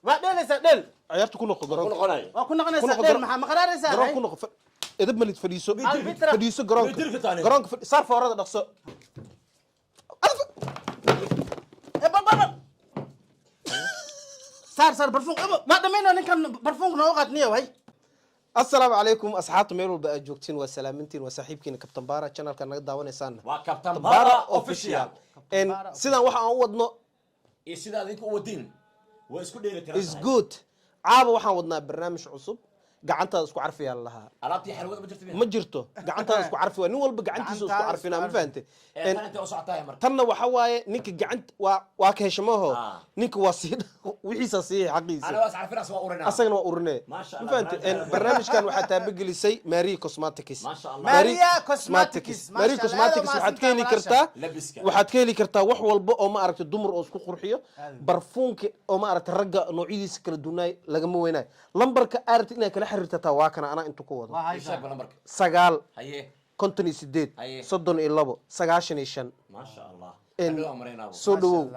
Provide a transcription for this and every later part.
وادل سدل عيارته كنا قران وكنا قنا سدل ما قرار سدل قران كنا إذا ما نتفريسو فديسو قران صار فورا نقص صار برفون ما دمينا نكن برفون نوقات نية وهي السلام عليكم أصحاب ميرو بقى جوكتين وسلامتين وصاحبكين كابتن بارا channel كان نقد دعوة نسان وكابتن بارا official إن سيدا وحنا عودنا إيه سيدا ذيك ودين وإسكو دير is good عابا وحنا عودنا برنامج عصب قعنتها اسكو عارفيها لها ألعبتي حلوة ما جرت بيها ما جرتو قعنتها اسكو عارفيها نول بقعنتي اسكو عارفينها ما فهمتي أنت وصعتها مرة تنا وحواي نيك قعنت واكهشمه نيك واسيد وحيسا سي حقيسي أنا واس عارفين أسماء أورنا أصلاً وأورني ما شاء الله ما فهمت البرنامج كان وحتى بقلي سي ماري كوسماتيكس ما شاء الله ماريا كوسماتيكس ماري كوسماتيكس وحد كيلي كرتا لبسك وحد كيلي كرتا وح والبا أو ما أردت الدمر أو سكو قرحية برفونك أو ما أردت الرجع نوعيدي سكر الدنيا لقمة ويناي لمبرك أردت إنك كلا حررت تواكنا أنا أنتو قوة إيش هاي بلمبرك سجال هيه كنتني سديد صدّن إلّابو سجاشن إيشان ما شاء الله إن حلو أمرين أبو سودو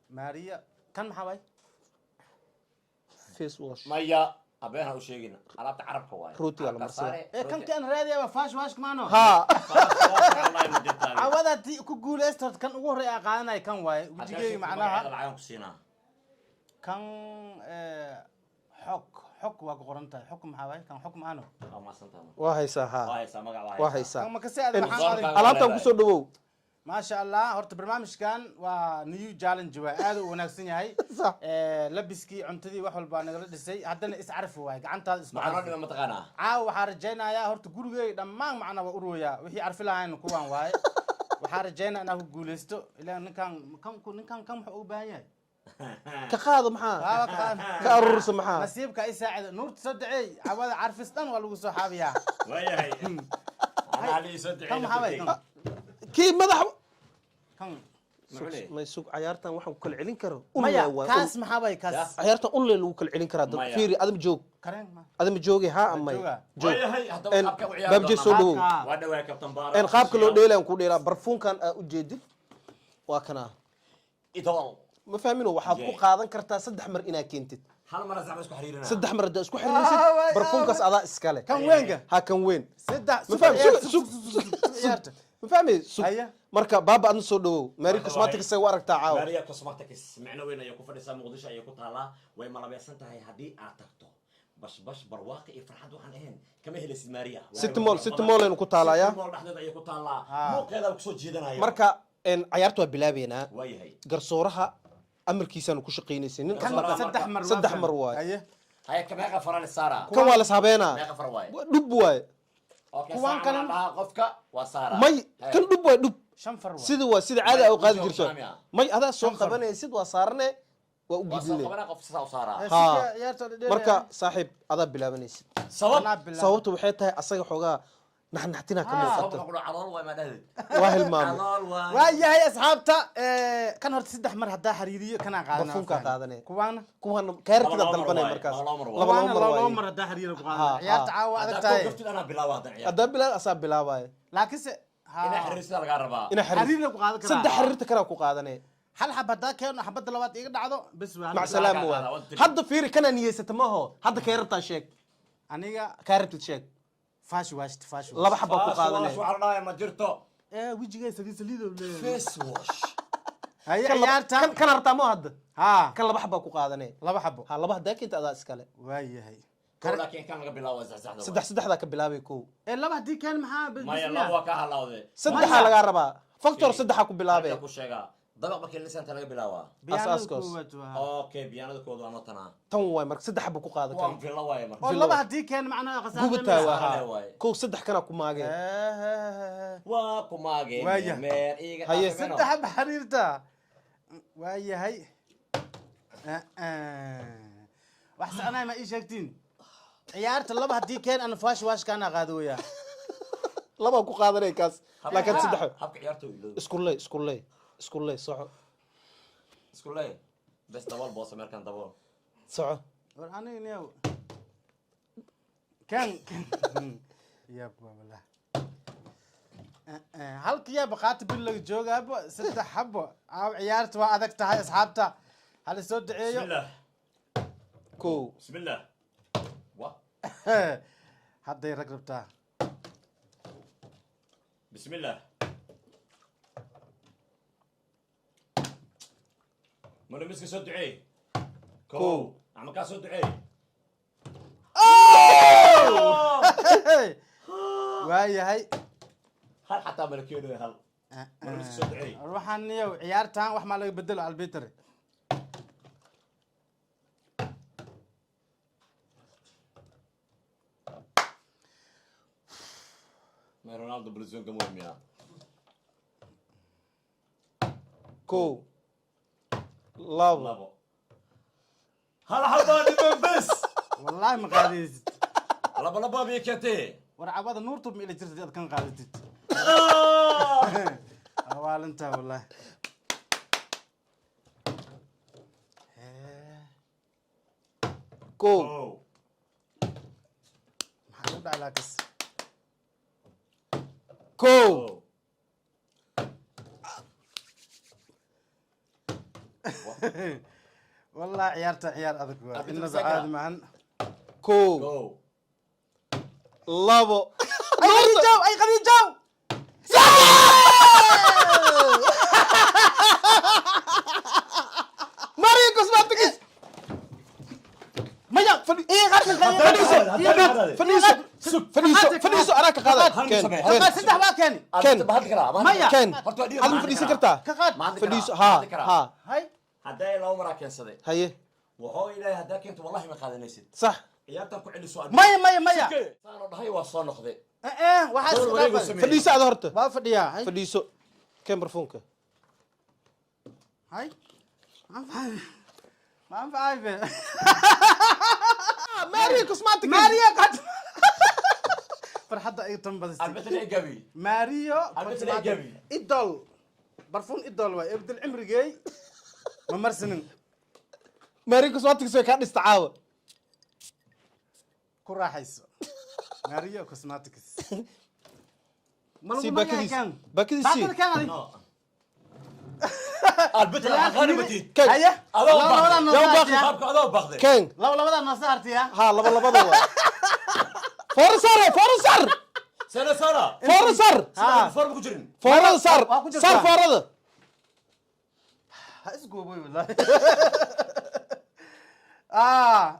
ماريا كان محاوي فيس واش مايا أبيها وشيء ألعبت عرب كواي روتي على مرسى كم كان رادي وفاش واش كمانو ها الله يمدد عوضت كقول استر كان ugu horeeya qaadanay kan waay wajigay macnaha kan حك وقرنته حكم حواي كان حكم أنا ما سنتها واهي ساها واهي سامع واهي سا كم كسي محمد ألعبتها كسر دو ما شاء الله هرت برنامج كان ونيو جالنج واي هذا ونفسني هاي صح لبسكي عنتدي وحول بانغلا دسي هذا اسعرف واي قعنتا اسمع معنا ما تقانا عاو حارجينا يا هرت غورغي دمان معنا ورويا وحي عرف لهين كوان واي وحارجينا انا غوليستو الى نكان كم حو باهي كقاضي محا كأرورس محا نسيبك أي ساعد نور تصدعي عوض عرفستان ولا وصو حابيا ويا هي أنا علي صدعي كم حابي كي مدح كم ما يسوق عيارتان وحن كل علين كرو مايا كاس محابي كاس عيارتان أول اللي كل علين كرا فيري أدم جوج كرين ما أدم جوجي ها أمي جوج ويا هي هذا قابك وعيار ببجي سولو وانا ويا كابتن بارا إن قابك لو ديلا نقول ديلا برفون كان أجدي وكنا إدوال ما فاهمينه waxaad ku qaadan kartaa 3 mar inaa keentid hal mar zaxba isku xiriirina 3 mar hada isku xiriirsid barfunkaas adaa iskale kan weenga ha kan ween saddex ma fahmi marka baaba adna soo dhawow mari cosmetics ay u aragtaa caawa mari cosmetics macna weyn ay ku fadhisaa muqdisho ay ku taalaa way malabaysan tahay hadii aad tagto bash barwaaqi iyo farxad waxaan ahayn kama helaysid mariya sit mall ay ku taalaya mall dhaxdeeda ay ku taalaa muuqeeda ku soo jeedanaya marka in ciyaartu waa bilaabeena waayahay garsooraha amarkiisana ku shaqeynaysan nin kan saddex mar waay هاي كم هيك فران السارة كم ولا صابينا هيك فر واي دب واي كوان كان قفك وسارة ماي كان دب واي دب شنفر واي سيد عادة أو قاد جرسون ماي هذا سوق قبنا سيد وصارنا وأجدنا قبنا قف وسارة مركا صاحب هذا بلا بنيس صوبته وحيتها أصيغ حوجا نحن نحتنا كم وقت علال واي ما ده واهل مام ويا هي أصحابته كان هرت سدح مر هدا حريرية كان قاعدنا بفون كقاعدنا كوان كارت كذا ضلبنا مركز لا مر هدا حريرية قاعدنا يا تعاو هذا تاي أنا بلا واحد هذا بلا أصاب بلا واي لكن إنا حريرة الغرباء إنا حريرية قاعدة سد حريرة كنا قاعدنا هل حبدا كان حبدا لوات يقدر عضو بس مع سلامة هذا فيري كان نيسة ما هو هذا كارت شيك أنا كارت شيك فاش واش تفاش لا بحبك قاعدنا فاش وعرنا ما جرته ويجي جاي سليد فيس واش هي عيارتا كان ارتامو هذا ها كان لا بحبك قاعدنا لا بحبه ها لا بحدك انت هذا اسكله وهي هي لكن كان قبل لا وزع سدح ذاك بلابي كو لا بحدي كان محا ما يلا هو كهلاوده سدح لا ربا فاكتور سدح كو بلابي ku sheega dabaq markii lisan talaga bilaawa asaaskos okay biyaanada koodu aan tana tan way marka saddex ba ku qaadan kan fila way marka والله بحدي كان معنا قسام gubta waa ko saddex kana ku maageen waa ku maageen meer iiga haye saddex xariirta وهي هي wax أنا ما إيش شكتين عيارت الله بحدي كان أنا فاش واش كان قادويا laba ku qaadanay kaas laakiin saddex habka ciyaartu iskuulay soco bes dabal boos markan dabal soco war aniga niyow kan يا والله halka yaa baqaata bil laga joogaaba saddex xabo ciyarta waa adag tahay asxaabta hal soo duceeyo كو بسم الله و hadday rag rabtaa بسم الله مرة مسك صوت دعي كو. عم كان صوت دعي waayahay هل حتى ملكيون هل مرة مسك صوت دعي ruuxan iyo ciyaartan wax maa laga bedelo albitre ما رونالدو بريزون كمهم يا كو لابو لابو هلا حباني من بس wallahi ma qaadaysid لابو لابو بيكتي war cabada nuurtub ma ila jirtid aad kan qaadatid awaalinta wallahi كو maxaa u dhacay laakas كو والله ciyaarta ciyaar adag waa Arbiter inaba Saka. caadi mahan كو جو لابو ay qadiijow ay qadiijow ماريو كوسماتيكس maya ii qadin فنيسو اراك قادر كين saddex baa keeni كين ما هاد كلام maya كين هذا فنيسو كرتا ka qaad ما عندك فنيسو كلام. ها hay هداي لو مرة كان صديق هي وهو إلهي هداك أنت والله ما قاعد نسيت صح عيالتك كل سؤال maya maya maya صار هاي وصل نخذي waxaa دور وريق iska وسمي. فنيسو هذا هرته waa fadhiyaa hay فنيسو كم برفونك hay ma anfacay be ماريو كوسماتيكس maariyo qad farxadda ay tan badisay البيت الإيجابي maariyo البيت الإيجابي idol barfuun idol waay ebdel cimrigey ma marsanin ماريو كوسماتيكس كان استعاوة ku raaxayso maariyo cosmetics سي باكديس باكديس baakada سي kan adig البيت الأغاني بديت كين haye أدو labadan باخذ noo يا saartiya شبابك أدو باخذ كين labadan noo saartiya ها لبا لبا فورسر فورسر سنة سنة فورسر ها. فورم كجرين فورسر waa ku jirtaa. صار فورد ha isgooboy wallahi ah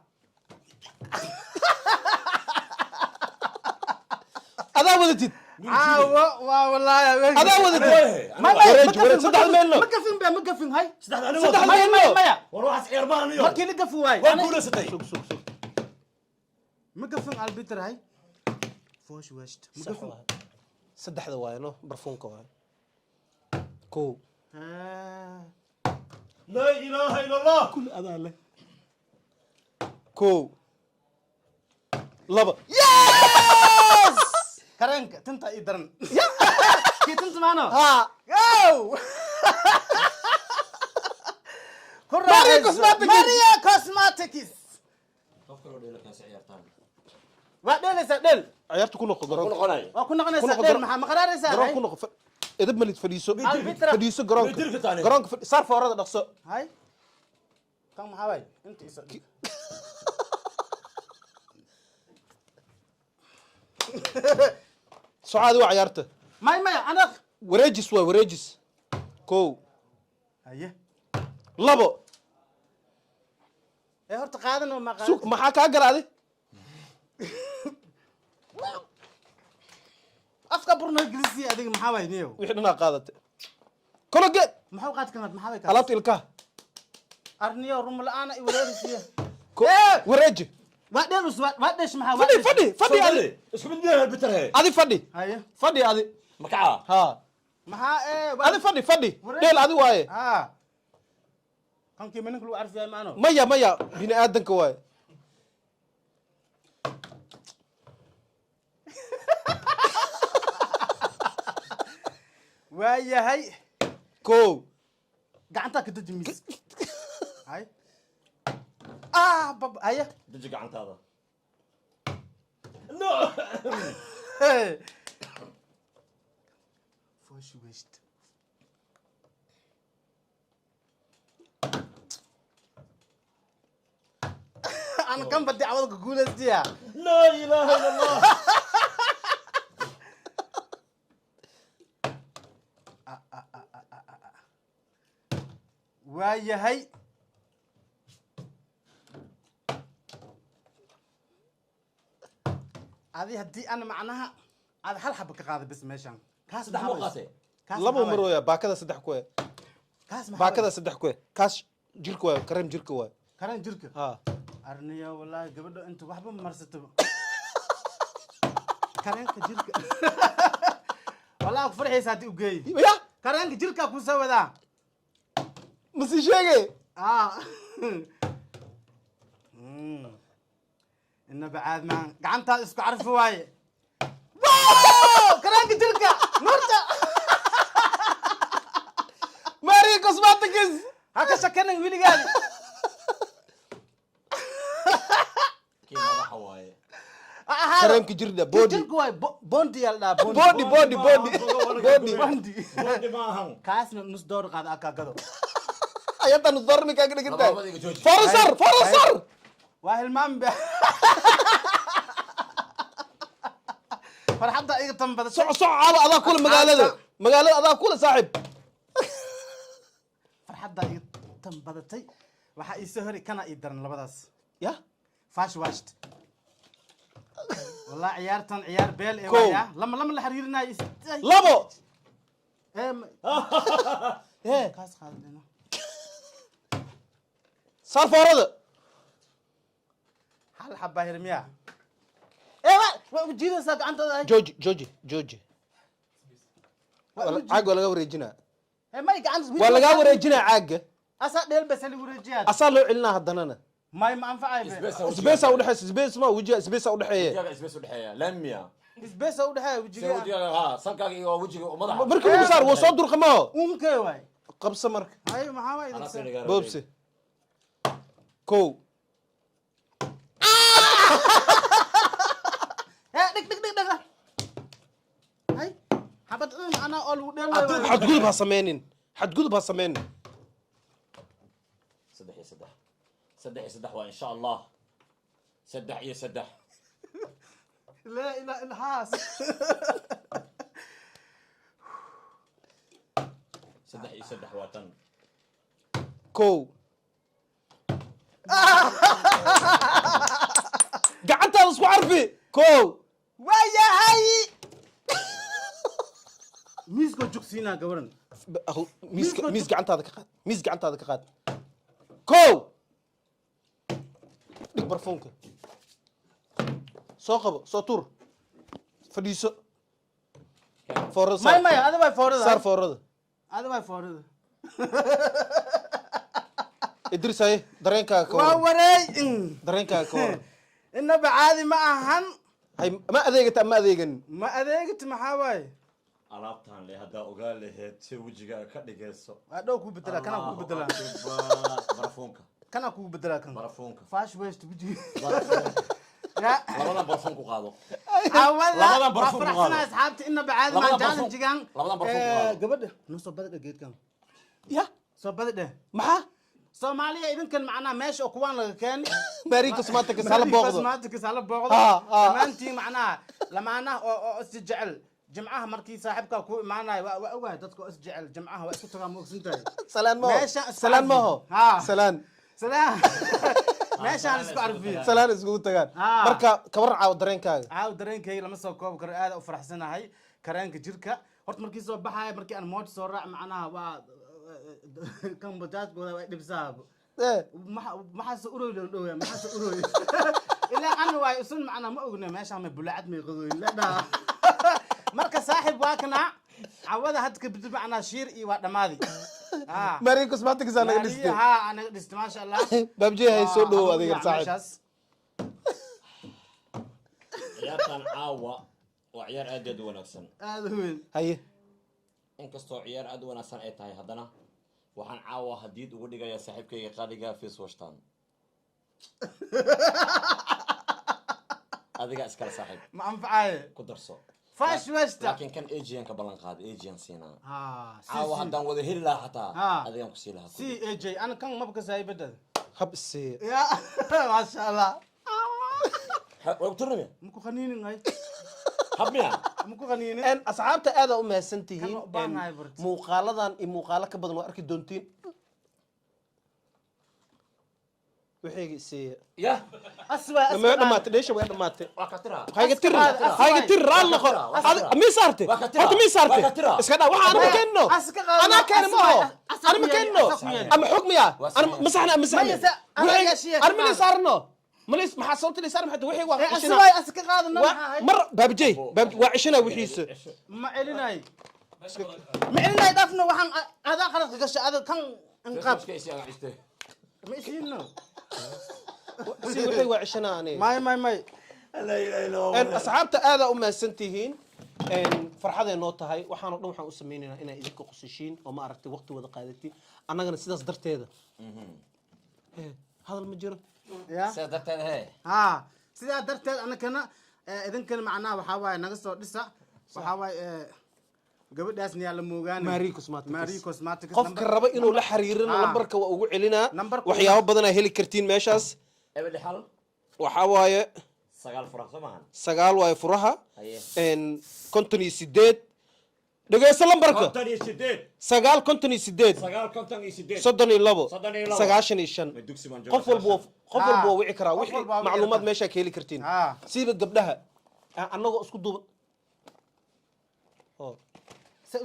هذا ودتي caawo waa wallahi هذا ودتي ma wareej, wareej, saddex meel loo. ma gafin be ma gafin hay صدح maya maya maya وروح أسعر ما نيو markii la gafi waay وأقول ستي سوق سوق سوق ma gafin albitre hay foosh west ma gafin صدح ذا واي نو برفونك واي كو لا إله إلا الله كل هذا له كو لبا karenka tinta ii daran kii tinta maano ها go Mario Cosmetics. Mario Cosmetics تفكروا لي لك سعير ثاني waa dheelaysaa dheel عيارته كله كل قرون قناي waa ku noqonaysaa Kuna dheel qadar- maxaa ma qaraaraysaa قرون hay كله إذا مليت فديسو Arbitra. فديسو قرون بيديرك تاني. قرون صار فورد نقصه hay kan maxaa waay inta isa سعاد وعيارته may maya ana وريجس واي وريجس كو haye لبا ee horta qaadan oo ma سوق qaadan ما حكى قرادي afka burno ingiriisi adiga maxaa waay niyow وحنا قادت كله جد maxaa qaad kanad maxaa waay على تلك arniyo rum la'aana i wareerisiya كو وريج waa dheel us waa dheesh maxaa فدي فدي فدي هذه فدي اسكو بدي البتر هي هذه فدي haye فدي هذه مكعة ها maxaa ee هذه فدي فدي ديل هذه واي ها kankii maninka lagu arfiyaa maano ميا ميا بني آدم كواي waayahay كو gacantaa ka deji miis hay ah bab haye دجك عن هذا نو foosh west انا كم بدي اعوضك اقول ازديا لا اله الا الله. ويا هي هذه هدي انا معناها هذا حل حبك قاعد بس ماشان كاس صدح موقاتي labo mar weya baakada saddex ku كاس baakada saddex ku kaas jirka waa kareem jirka waa كرين جرك ha ارنيا والله قبل انت وحبه مرستو كرين جرك والله فرحي ساتي وجاي ya كرين جرك كو سودا masi sheegay اه إنه بعد ما قعنت اسكو عرف واي واو كرين جرك مرتا mari cosmetics هكا سكنن ويلي قال كي مدح واي kareemka jirda body جرك واي بوندي يلا body body body body بوندي بودي maahan كاسنا نص دور قاعد اكاغدو ayada nusdarmi kaaga dhigantay labadiga jooji forosar واهل مام فرحتها ايغ تنبد soco caaba adaa kula magaalada adaa kula saaxib فرحتها ايغ تنبدتي waxa ii soo hori kana ii daran labadaas ya faash washed والله ciyaartan ciyaar beel ee Kow. waya lama la xiriirinayo labo kaas qaadina saar foorada hal xabba hirmiya waa ujeedaysa gacantada ay jooji caag waa laga wareejinaa may gacantas waa lagaa wareejinaa caagga asa dheel bas li wareejiyaa asaa loo celinaa haddanana may ma anfacay sbesa udhexeysa sbes ma wejiga sbesa udhexeeya wajiga isbees u dhaxeeya laamiya isbeesa u dhaxay wajiga wajiga ha sankaaga iyo wajiga madaxa markii ugu saar waa soo durqamaho unkee waay qabsa marka ay maxaa waay idin boobse kow dhig hay xabad ana oo lagu dheelay xadgudub ha sameynin saddex iyo saddex waa insha allah saddex iyo saddex لا اله الا هاس saddex iyo saddex waa tan kow gacantaada isku carfi kow ويا هاي ميسكو جوكسينا قبرن miis gacantaada ka qaad kow dhig barfuunka soo qabo soo tur fadhiiso foorada ماي هذا باي فورد saar foorada هذا باي فورد idris haye dareenkaaga ka waran ووري dareenkaaga ka waran انه بعادي ما اهن hay ma adeegata ma adeeganin ما اديقت محاواي alaabtaan le haddaa ogaa laheyd si wejigaaga ka dhigayso ادو كو بدلا كان كو بدلا barafuunka كان كو بدلا كان barafuunka فاش ويست بيجي barafuunka يا labadan barafuun ku qaado اولا labadan barfuun ku فرحنا qaado اصحابتي انه بعادي ما labadan جان barfuun جيغان labadan barfuun ku qaado قبل نص بدل جيت كان ya سو بدل maxaa Soomaaliya idinkan macnaa meesha oo kuwaan laga keenay mari cosmetics hala booqdo cosmetics hala booqdo dhammaantiin macnaa lamaanaha oo is jecel jimcaha markii saaxiibka ku imaanayo waa ogahay dadka oo is jecel jimcaha waa isku tagaa moogsantahay salaan maho salaan meeshaan isku arfiya salaan iskugu tagaan marka kawaran caaw dareenkaaga caaw dareenkayga lama soo koobi karo aad u faraxsanahay kareenka jirka horta markii soo baxaya markii aan mood soo raac macnaha waa kan bajaajkooda waa dhibsaabo maxaase uroy loo dhowyaa maxaase uroy ilaa ana waay usun macnaa ma ogna meeshaan may bulaacad may qadooyin la dhaha marka saaxiib waa kana cawada had ka bidib macnaa shiir iyo waa dhammaadi mari cosmetics anaga dhistay ha anaga dhistay maasha allah babjee hay soo dhow adiga saaxiib ciyaartan caawa waa ciyaar aad u wanaagsan aad u weyn haye inkastoo ciyaar aad u wanaagsan ay tahay haddana waxaan caawa hadiid ugu dhigayaa saaxiibkayga qaaliga face washtan adiga iskala saaxiib ma anfacaye ku darso fash westa laakiin kan ajian ka ballan qaada ajian siinaa ha caawa haddaan wada heli lahaa xataa adigaan ku sii lahaa si aj ana kan mabka saahibadada hab isee يا ما شاء الله وقترنا مكو خنينين هاي حبنا مكو خنينين ان asxaabta aad u mahadsan tihiin Kan u baahnahay barta. muuqaaladan iyo muuqaalo ka badan waa arki doontiin wixii isee يا اسوء ma dhamaatay dheesha way dhamaatay وقترها hayga tir hayga tir raal noqo mi saarte horta mi saarte iska dhaa waxa ana keenno ana keenno ma ho ana ma keenno ama xukmiya ana masaxna masaxna wixii armini saarno malis maxaa sababta li saar maxaa wixii waa اسوء اسك قادنا mar baabjay waa cishana wixiisa ما عليناي ما عليناي دفنا وحن هذا خلاص قش هذا كان انقاب كيس يا عشته ما يشيلنا si wixii waa cishana ani ماي لا اله الا الله ان asxaabta aad u mahadsan tihiin farxaday noo tahay waxaan oo dhan waxaan u sameynaynaa inay idinka qosashiin oo ma aragtay waqti wada qaadatiin annagana sidaas darteeda hadal ma jiro يا سيدرت هي ها سيدا درتد انا كنا اذن كان معناها waxa waay naga soo dhisa waxa waay gabadhaas niyaa la moogaan Marie Cosmetics Marie Cosmetics qofka raba inuu la xiriirino Ah. lambarka waa ugu celinaa Lambarka waxyaabo badan ay heli kartiin meeshaas ابد حل waxa waaye سقال فرق سمعان 9 waaye furaha هي 58 dhageyso lambarka كونتني سديد 958 سقال كونتني سديد 32 32 95 مدوكسي من qof walba waa wici karaa Qof wixii walba waa wici macluumaad karaa. meesha ka heli kartiin Ah. siiba gabdhaha annagoo isku duuban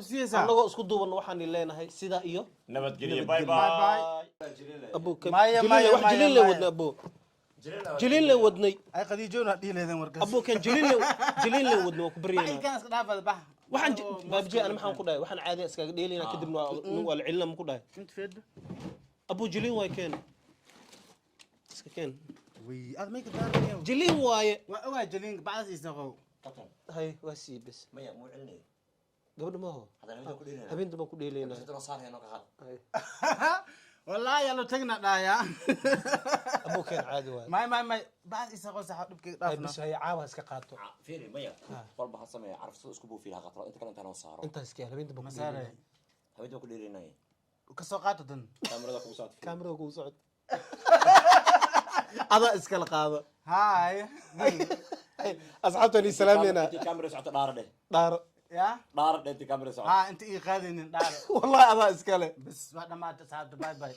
سيسا annagoo isku duuban waxaan leenahay sidaa iyo نبت قليل باي باي باي abo Maya, Maya, wax jilin le Maya. wadnay abo jilin le wadnay اي قديجونا دي لهدن ورقه abo kan jilin le wadnay waa ku باي bariyana كان اسك دافد بح waxaan baabjay ana maxaan ku dhahay waxaan caadi iskaga dheelina kadibna waa la celina ma ku dhahay انت فيد abo jilin way keen iska keen وي هذا ما يقدر jilin waaye waa جلين بعد يسقو hay waa sii bas ميا مو علني gabadha ma ho هذا نبي كل هنا habeen damba ku dheelina ستة صار هنا كهال والله يلا تقنا دايا abo keen caadi waaye ما بعد يسقو صح دبك hay دافنا bas hay caawa iska qaato فيري ميا والله حسمي عرف سوق اسكبو فيها قطره انت كلام انا صار inta iska habeen damba ku مسارة dheelina هبيت كل هنا كسوقات دن كاميرا ذاك وصات kaamira ku socod adaa iskala qaado هاي asxaabtani salaamina انت كاميرا ساعه دار ده dhaaro يا دار ده انت كاميرا ساعه ها انت ايه قادين دار wallahi adaa iskale بس بعد ما تصعد باي باي